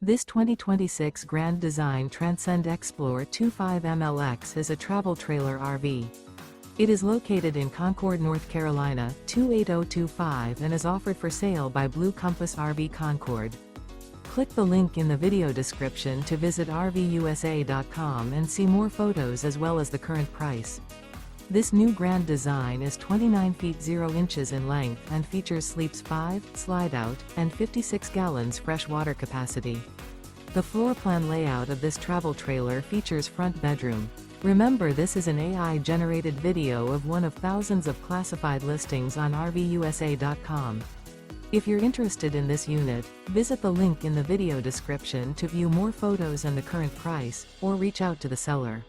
This 2026 Grand Design Transcend Xplor 25 MLX is a travel trailer RV. It is located in Concord, North Carolina, 28025 and is offered for sale by Blue Compass RV Concord. Click the link in the video description to visit RVUSA.com and see more photos as well as the current price. This new Grand Design is 29 feet 0 inches in length and features sleeps 5, Slideout, and 56 gallons fresh water capacity. The floor plan layout of this travel trailer features front bedroom. Remember, this is an AI-generated video of one of thousands of classified listings on RVUSA.com. If you're interested in this unit, visit the link in the video description to view more photos and the current price, or reach out to the seller.